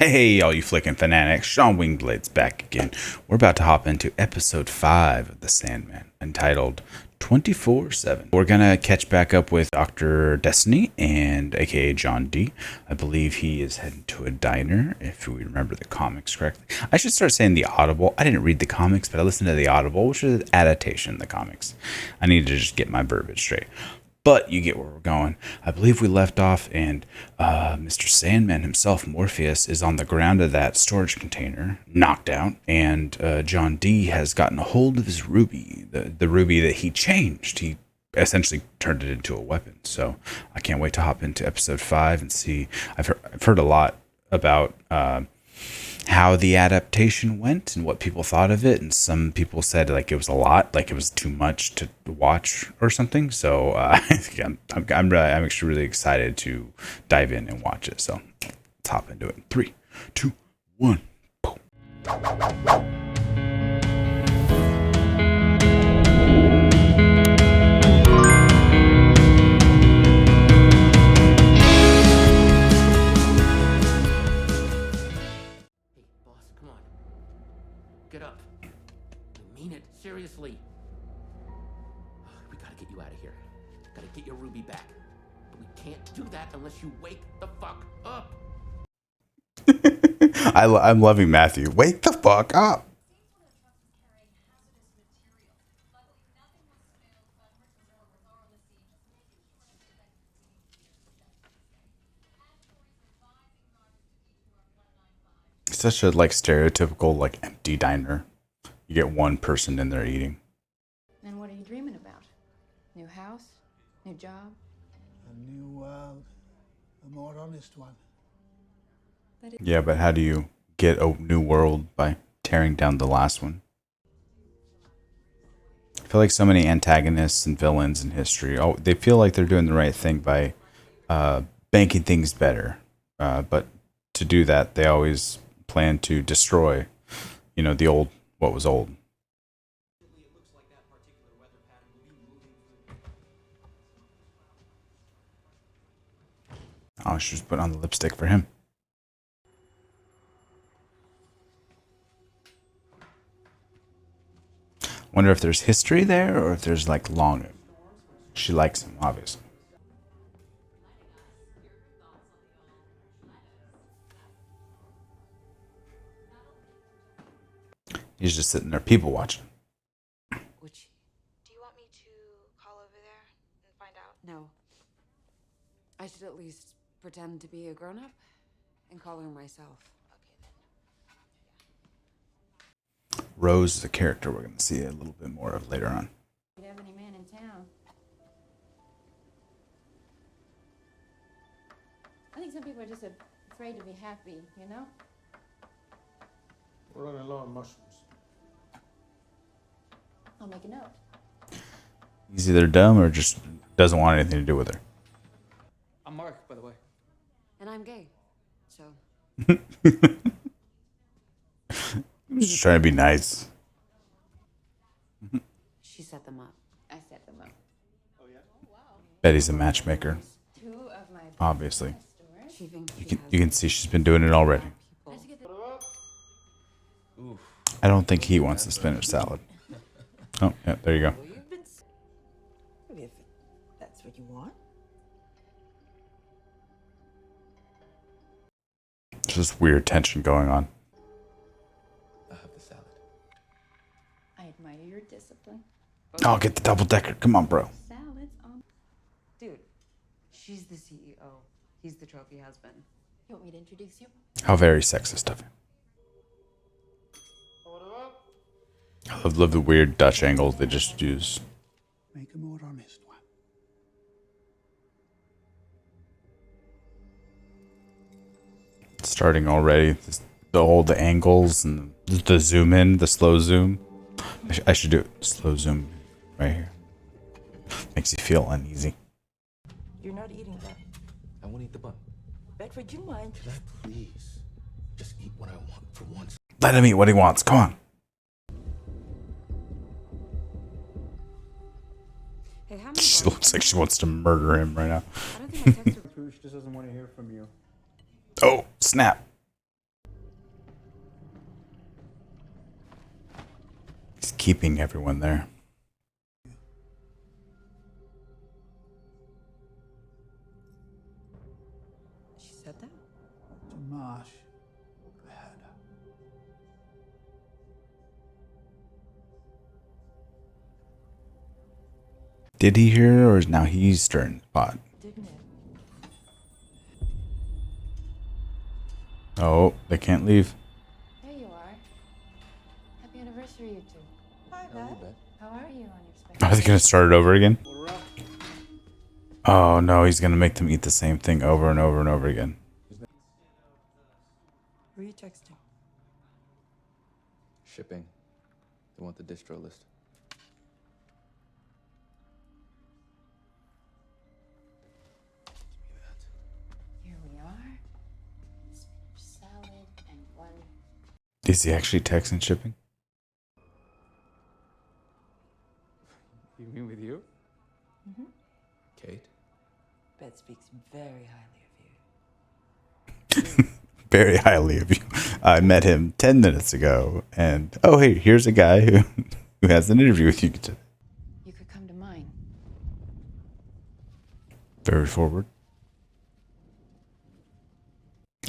Hey, all you flicking fanatics, Sean Wingblade's back again. We're about to hop into episode 5 of the Sandman, entitled 24/7. We're gonna catch back up with Dr. Destiny and aka John D. I believe he is heading to a diner, if we remember the comics correctly. I should start saying the Audible. I didn't read the comics, but I listened to the Audible, which is an adaptation of the comics. I need to just get my verbiage straight. But you get where we're going. I believe we left off, and Mr. Sandman himself, Morpheus, is on the ground of that storage container, knocked out, and John D has gotten a hold of his ruby, the ruby that he changed. He essentially turned it into a weapon. So I can't wait to hop into episode 5 and see. I've heard a lot about how the adaptation went and what people thought of it, and some people said like it was a lot, like it was too much to watch or something. So I'm actually really excited to dive in and watch it. So let's hop into it. 3, 2, 1. Get up. I mean it, seriously. We gotta get you out of here. Gotta get your ruby back. But we can't do that unless you wake the fuck up. I'm loving Matthew. Wake the fuck up. Such a like stereotypical like empty diner. You get one person in there eating. And what are you dreaming about? New house? New job? A new world. A more honest one. Yeah, but how do you get a new world by tearing down the last one? I feel like so many antagonists and villains in history, they feel like they're doing the right thing by banking things better. But to do that, they always plan to destroy, the old, what was old. Oh, I should just put on the lipstick for him. Wonder if there's history there or if there's like long. She likes him, obviously. He's just sitting there people watching. Which? Do you want me to call over there and find out? No. I should at least pretend to be a grown-up and call her myself. Okay, then. Rose is a character we're going to see a little bit more of later on. Do you have any man in town? I think some people are just afraid to be happy, you know? We're running low on mushrooms. I'll make a note. He's either dumb or just doesn't want anything to do with her. I'm Mark, by the way. And I'm gay, so... He's just trying to be nice. She set them up. I set them up. Oh, yeah? Betty's a matchmaker, Two of my obviously. She thinks You can see she's been doing it already. I don't think he wants the spinach salad. Oh, yeah, there you go. Well, you've been. Maybe if that's what you want. There's this weird tension going on. I'll have the salad. I admire your discipline. Oh, get the double decker. Come on, bro. Salads on... Dude, she's the CEO. He's the trophy husband. You want me to introduce you? How very sexist of him. I love the weird Dutch angles they just use. Make a more honest one. Starting already. The angles and the zoom in, the slow zoom. I should do it. Slow zoom right here. Makes you feel uneasy. You're not eating that. I won't eat the bun. Bedford, you mind? Could I please just eat what I want for once? Let him eat what he wants. Come on. Hey, how many She looks like she wants to murder him right now. I don't think I texted her. She just doesn't want to hear from you. Oh, snap. keeping everyone there. She said that? To Marsh. I heard her. Did he hear her, or is now he's stirring the pot? Didn't it? Oh, they can't leave. There you are. Happy anniversary, you two. Hi, Beth. How are you on your special? Are they gonna start it over again? Oh no, he's gonna make them eat the same thing over and over and over again. Who are you texting? Shipping. They want the distro list. Give me that. Here we are. Spinach salad and one. Is he actually texting shipping? You mean with you? Mm-hmm. Kate? Beth speaks very highly of you. Very highly of you. I met him 10 minutes ago, and oh hey, here's a guy who has an interview with you today. You could come to mine. Very forward.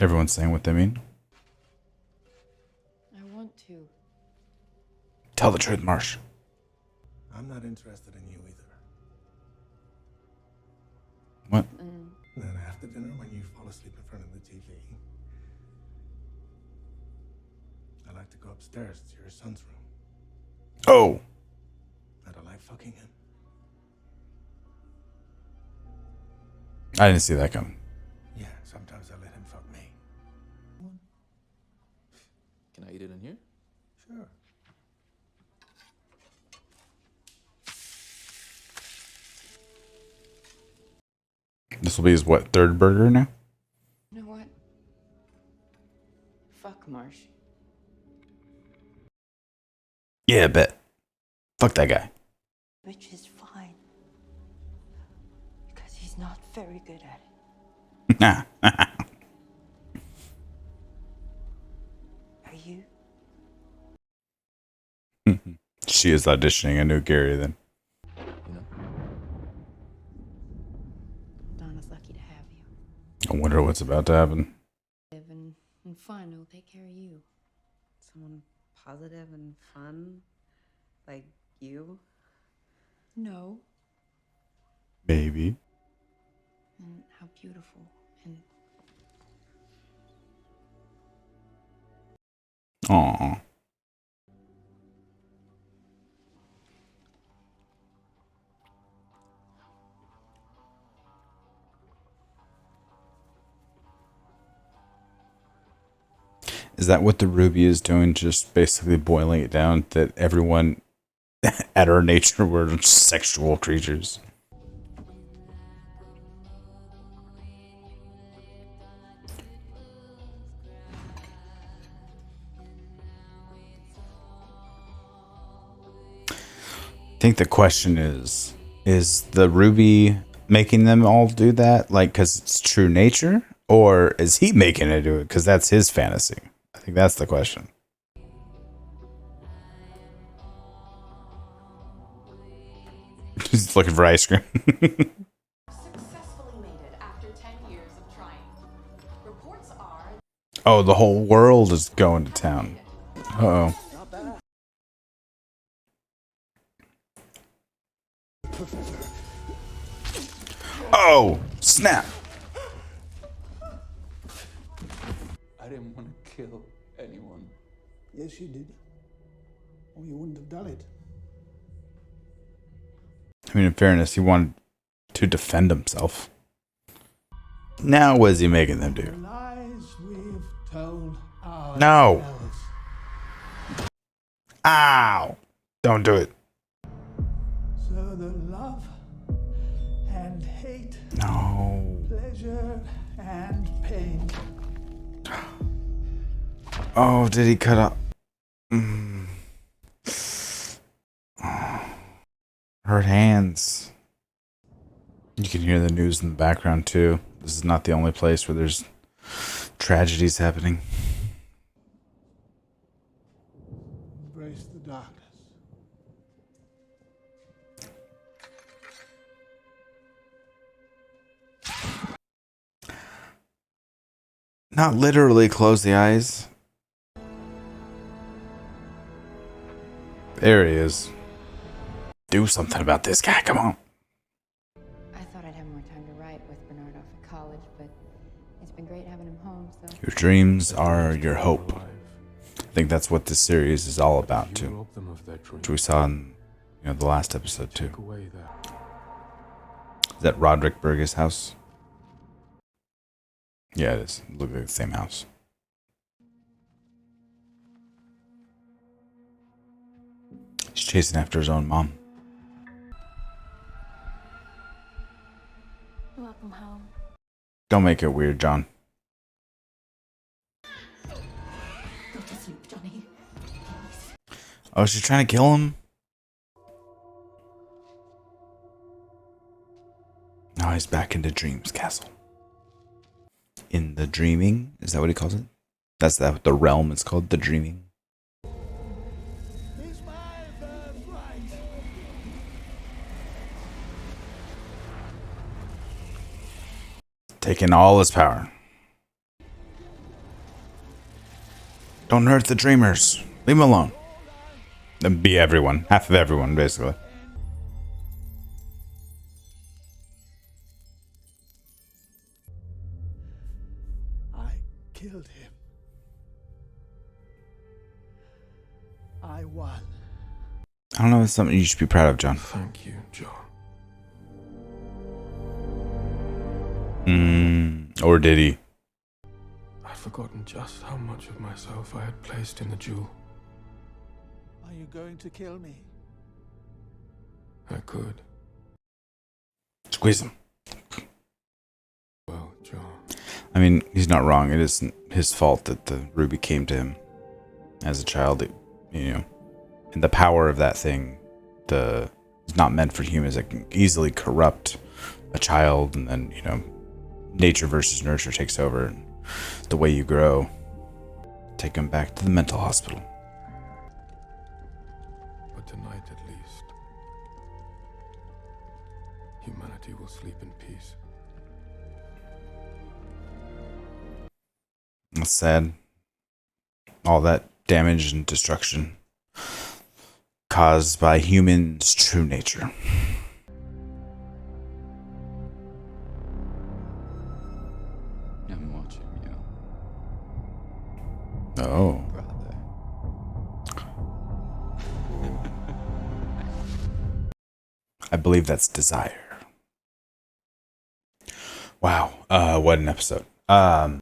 Everyone's saying what they mean. I want to. Tell the truth, Marsh. I'm not interested in you either. What? And then after dinner, when you fall asleep in front of the TV, I like to go upstairs to your son's room. Oh, I don't like fucking him. I didn't see that coming. Yeah, sometimes I let him fuck me. Can I eat it in here? Sure. This will be his what, third burger now? You know what? Fuck Marsh. Yeah, bet. Fuck that guy. Which is fine. Because he's not very good at it. Nah. Are you? She is auditioning a new Gary then. You know? Donna's lucky to have you. I wonder what's about to happen. And fun will take care of you. Someone positive and fun, like you. No. Maybe. And how beautiful. And Aw. Is that what the Ruby is doing? Just basically boiling it down that everyone at our nature were sexual creatures. I think the question is the Ruby making them all do that, like, because it's true nature? Or is he making it do it because that's his fantasy? I think that's the question. He's looking for ice cream. Successfully made it after 10 years of trying. Reports are Oh, the whole world is going to town. Uh-oh. Oh, snap. I didn't want to kill anyone. Yes, you did. Or you wouldn't have done it. I mean, in fairness, he wanted to defend himself. Now, what is he making them The do? lies we've told ourselves. No. Ow. Don't do it. So the love and hate, No. pleasure and pain. Oh, did he cut up? Hurt hands. You can hear the news in the background too. This is not the only place where there's tragedies happening. Embrace the darkness. Not literally close the eyes. There he is. Do something about this guy, come on. I thought I'd have more time to write with Bernard off at college, but it's been great having him home, so... Your dreams are your hope. I think that's what this series is all about, too. Which we saw in the last episode, too. Is that Roderick Burgess' house? Yeah, it is. Look like the same house. He's chasing after his own mom. Welcome home. Don't make it weird, John. Go to sleep, Johnny. Oh, she's trying to kill him? Now he's back into Dream's castle. In the dreaming? Is that what he calls it? That's that the realm is called, the dreaming. It's my birthright. Taking all his power. Don't hurt the dreamers. Leave them alone. And be everyone. Half of everyone, basically. I killed him. I won. I don't know if it's something you should be proud of, John. Thank you, John. Or did he? I'd forgotten just how much of myself I had placed in the jewel. Are you going to kill me? I could. Squeeze him. Well, John. I mean, he's not wrong. It isn't his fault that the ruby came to him as a child. And the power of that thing, is not meant for humans. It can easily corrupt a child, and then nature versus nurture takes over. And the way you grow. Take him back to the mental hospital. But tonight, at least, humanity will sleep in peace. That's sad. All that damage and destruction caused by humans' true nature. I'm watching you. Oh. Brother. I believe that's desire. Wow. What an episode.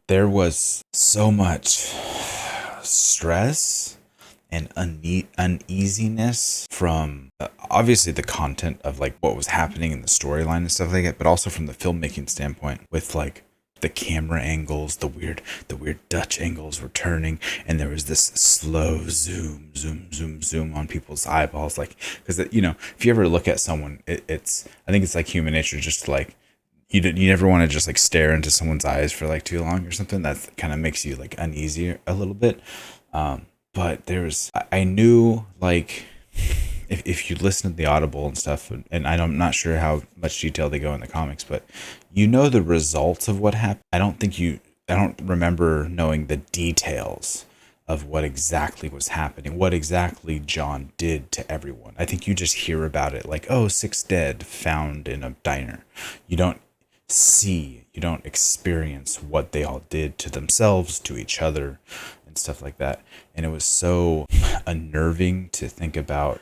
There was so much stress and uneasiness from obviously the content of like what was happening in the storyline and stuff like that, but also from the filmmaking standpoint with like the camera angles, the weird Dutch angles were turning, and there was this slow zoom on people's eyeballs, like because if you ever look at someone, I think it's like human nature, just to, like you never want to just like stare into someone's eyes for like too long or something. That kind of makes you like uneasy a little bit. But I knew like if you listen to the Audible and stuff, and I'm not sure how much detail they go in the comics, but the results of what happened. I don't remember knowing the details of what exactly was happening, what exactly John did to everyone. I think you just hear about it like, oh, 6 dead found in a diner. You don't experience what they all did to themselves, to each other, and stuff like that. And it was so unnerving to think about,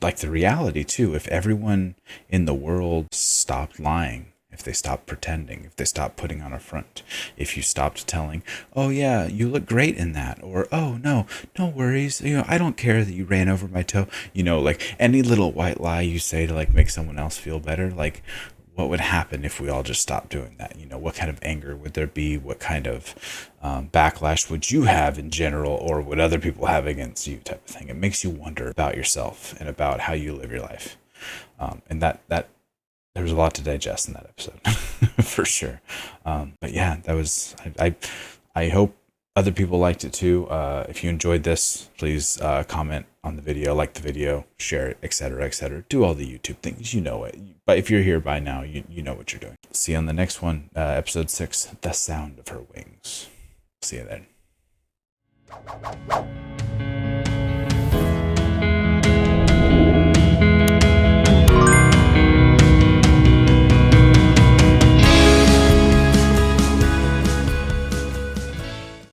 like the reality too. If everyone in the world stopped lying, if they stopped pretending, if they stopped putting on a front, if you stopped telling, oh yeah, you look great in that, or oh no worries, I don't care that you ran over my toe, like any little white lie you say to like make someone else feel better, like what would happen if we all just stopped doing that? What kind of anger would there be? What kind of backlash would you have in general, or would other people have against you, type of thing? It makes you wonder about yourself and about how you live your life. And that there was a lot to digest in that episode, for sure. But yeah, that was, I hope other people liked it too. If you enjoyed this, please comment on the video, like the video, share it, etc. Do all the YouTube things, it. But if you're here by now, you know what you're doing. See you on the next one, episode 6, The Sound of Her Wings. See you then.